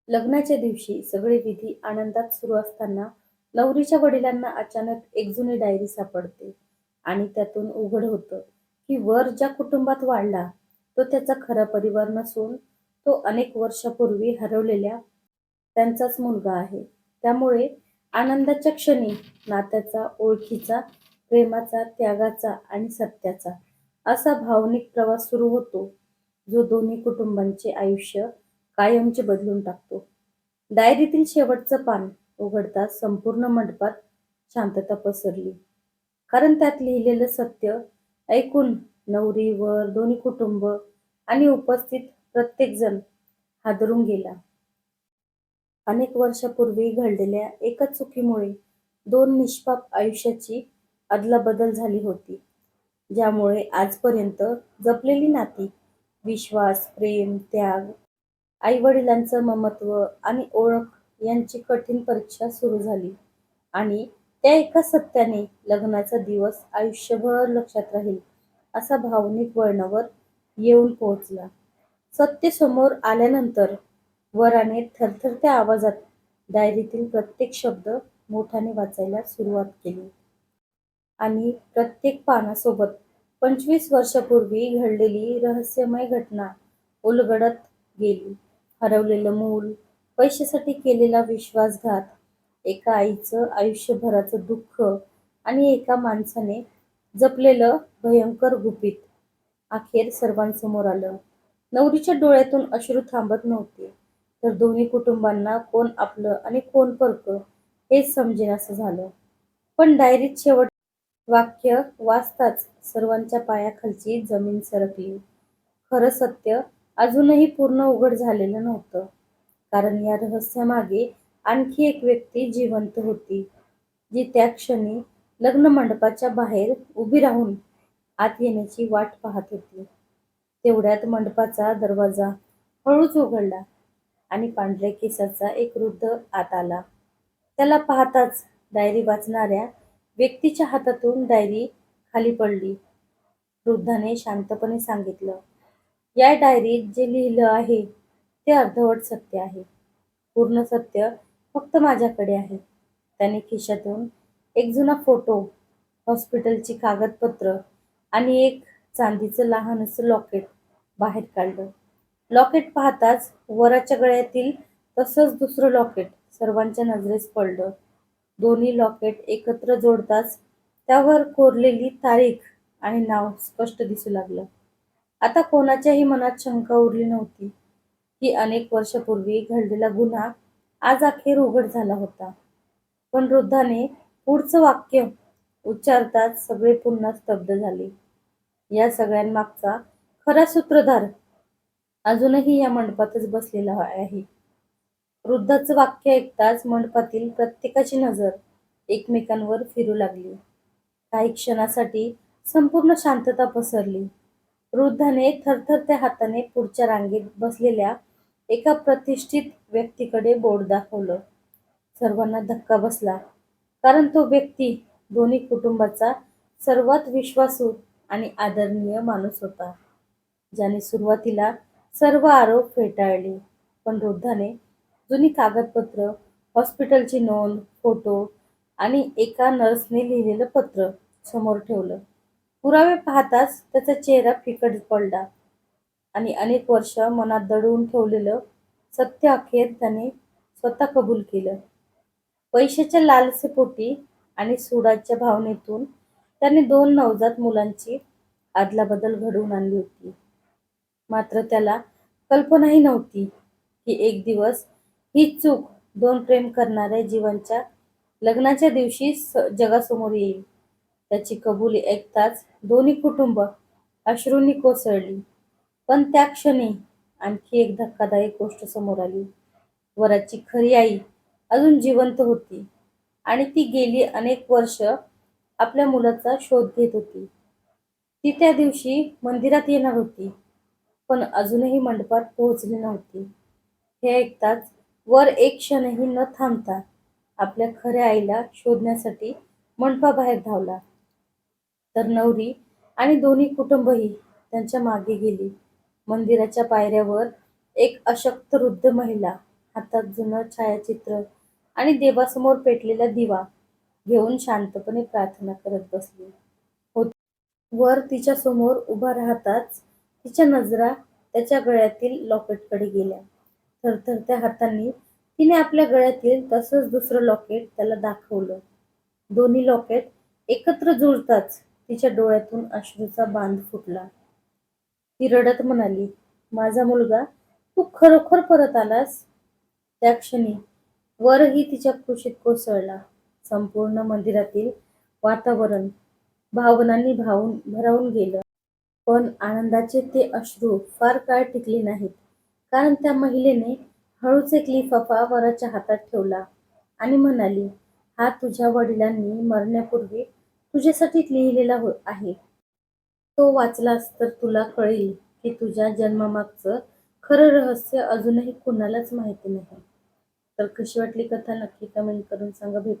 लग्नाच्या दिवशी सगळे विधी आनंदात सुरू असताना नवरीच्या वडिलांना अचानक एक जुनी डायरी सापडते आणि त्यातून उघड होतं की वर ज्या कुटुंबात वाढला तो त्याचा खरा परिवार नसून तो अनेक वर्षापूर्वी हरवलेल्या त्यांचाच मुलगा आहे. त्यामुळे आनंदाच्या क्षणी नात्याचा, ओळखीचा, प्रेमाचा, त्यागाचा आणि सत्याचा असा भावनिक प्रवास सुरू होतो, जो दोन्ही कुटुंबांचे आयुष्य कायमचे बदलून टाकतो. डायरीतील शेवटचं पान उघडताच संपूर्ण मंडपात शांतता पसरली. कारण त्यात लिहिलेलं सत्य ऐकून नवरी, वर, दोन्ही कुटुंब आणि उपस्थित प्रत्येकजण हादरून गेला. अनेक वर्षापूर्वी घडलेल्या एका चुकीमुळे दोन निष्पाप आयुष्याची अदलाबदल झाली होती, ज्यामुळे आजपर्यंत जपलेली नाती, विश्वास, प्रेम, त्याग, आई-वडिलांचं ममत्व आणि ओळख यांची कठीण परीक्षा सुरू झाली आणि त्या एका सत्याने लग्नाचा दिवस आयुष्यभर लक्षात राहील असा भावनिक वळणावर येऊन पोहोचला. सत्य समोर आल्यानंतर वराने थरथरत्या आवाजात डायरीतील प्रत्येक शब्द मोठ्याने वाचायला सुरुवात केली आणि प्रत्येक पानासोबत 25 वर्षापूर्वी घडलेली रहस्यमय घटना उलगडत गेली. हरवलेलं मूल, पैशासाठी केलेला विश्वासघात, एका आईचं आयुष्यभराचं दुःख आणि एका माणसाने जपलेलं भयंकर गुपित अखेर सर्वांसमोर आलं. नवरीच्या डोळ्यातून अश्रू थांबत नव्हते, तर दोन्ही कुटुंबांना कोण आपलं आणि कोण परकं हेच समजेनासं झालं. पण डायरीत शेवट वाक्य वाचताच सर्वांच्या पायाखालची जमीन सरकली. खरं सत्य अजूनही पूर्ण उघड झालेलं नव्हतं, कारण या रहस्यामागे आणखी एक व्यक्ती जिवंत होती, जी त्या क्षणी लग्न मंडपाच्या बाहेर उभी राहून आत येण्याची वाट पाहत होती. तेवढ्यात मंडपाचा दरवाजा हळूच उघडला आणि पांढऱ्या केसाचा एक वृद्ध आत आला. त्याला पाहताच डायरी वाचणाऱ्या व्यक्तीच्या हातातून डायरी खाली पडली. वृद्धाने शांतपणे सांगितलं, या डायरीत जे लिहिलं आहे ते अर्धवट सत्य आहे. पूर्ण सत्य फक्त माझ्याकडे आहे. त्याने खिशातून एक जुना फोटो, हॉस्पिटलची कागदपत्र आणि एक चांदीचं लहानसं लॉकेट बाहेर काढलं. लॉकेट पाहताच वराच्या गळ्यातील तसंच दुसरं लॉकेट सर्वांच्या नजरेस पडलं. दोन्ही लॉकेट एकत्र जोडताच त्यावर कोरलेली तारीख आणि नाव स्पष्ट दिसू लागलं. आता कोणाच्याही मनात शंका उरली नव्हती की अनेक वर्षापूर्वी घडलेला गुन्हा आज अखेर उघड झाला होता. पण वृद्धाने पुढचं वाक्य उच्चारताच सगळे पुन्हा स्तब्ध झाले. या सगळ्यांमागचा खरा सूत्रधार अजूनही या मंडपातच बसलेला आहे. वृद्धाचं वाक्य ऐकताच मंडपातील प्रत्येकाची नजर एकमेकांवर फिरू लागली. काही क्षणासाठी संपूर्ण शांतता पसरली. वृद्धाने थरथरत्या हाताने पुढच्या रांगेत बसलेल्या एका प्रतिष्ठित व्यक्तीकडे बोट दाखवलं. सर्वांना धक्का बसला, कारण तो व्यक्ती दोन्ही कुटुंबाचा सर्वात विश्वासू आणि आदरणीय माणूस होता, ज्याने सुरुवातीला सर्व आरोप फेटाळले. पण वृद्धाने जुनी कागदपत्र, हॉस्पिटलची नोंद, फोटो आणि एका नर्सने लिहिलेलं पत्र समोर ठेवलं. पुरावे पाहताच त्याचा चेहरा फिकट पडला आणि अनेक वर्ष मनात दडवून ठेवलेलं सत्य अखेर त्याने स्वतः कबूल केलं. पैशाच्या लालसेपोटी आणि सुडाच्या भावनेतून त्याने दोन नवजात मुलांची अदलाबदल घडवून आणली होती. मात्र त्याला कल्पनाही नव्हती की एक दिवस ही चूक दोन प्रेम करणाऱ्या जीवांच्या लग्नाच्या दिवशी जगासमोर येईल. त्याची कबुली ऐकताच दोन्ही कुटुंब अश्रूंनी कोसळली. पण त्या क्षणी आणखी एक धक्कादायक गोष्ट समोर आली. वराची खरी आई अजून जिवंत होती आणि ती गेली अनेक वर्ष आपल्या मुलाचा शोध घेत होती. ती त्या दिवशी मंदिरात येणार होती, पण अजूनही मंडपात पोहोचली नव्हती. हे ऐकताच वर एक क्षणही न थांबता आपल्या खऱ्या आईला शोधण्यासाठी मंडपाबाहेर धावला. तर नवरी आणि दोन्ही कुटुंबही त्यांच्या मागे गेली. मंदिराच्या पायऱ्यावर एक अशक्त वृद्ध महिला हातात जुनं छायाचित्र आणि देवासमोर पेटलेला दिवा घेऊन शांतपणे प्रार्थना करत बसली होती. वर तिच्या समोर उभा राहताच तिच्या नजरा त्याच्या गळ्यातील लॉकेटकडे गेल्या. थरथरत्या हातांनी तिने आपल्या गळ्यातील तसंच दुसरं लॉकेट त्याला दाखवलं. दोन्ही लॉकेट एकत्र जुळताच तिच्या डोळ्यातून अश्रूचा बांध फुटला. ती रडत म्हणाली, "माझा मुलगा, तू खरोखर परत आलास?" त्या क्षणी वरही तिच्या कुशीत कोसळला. संपूर्ण मंदिरातील वातावरण भावनांनी भारावून गेलं. पण आनंदाचे ते अश्रू फार काळ टिकले नाहीत. कारण त्या महिलेने हळूच एक लिफाफा वराच्या हातात ठेवला आणि म्हणाली, "हा तुझ्या वडिलांनी मरण्यापूर्वी तुझ्यासाठी लिहिलेला आहे. तो वाचलास तर तुला कळेल की तुझ्या जन्मामागचं खरं रहस्य अजूनही कुणालाच माहिती नाही." तर कशी वाटली कथा नक्की कमेंट करून सांगा. भेटू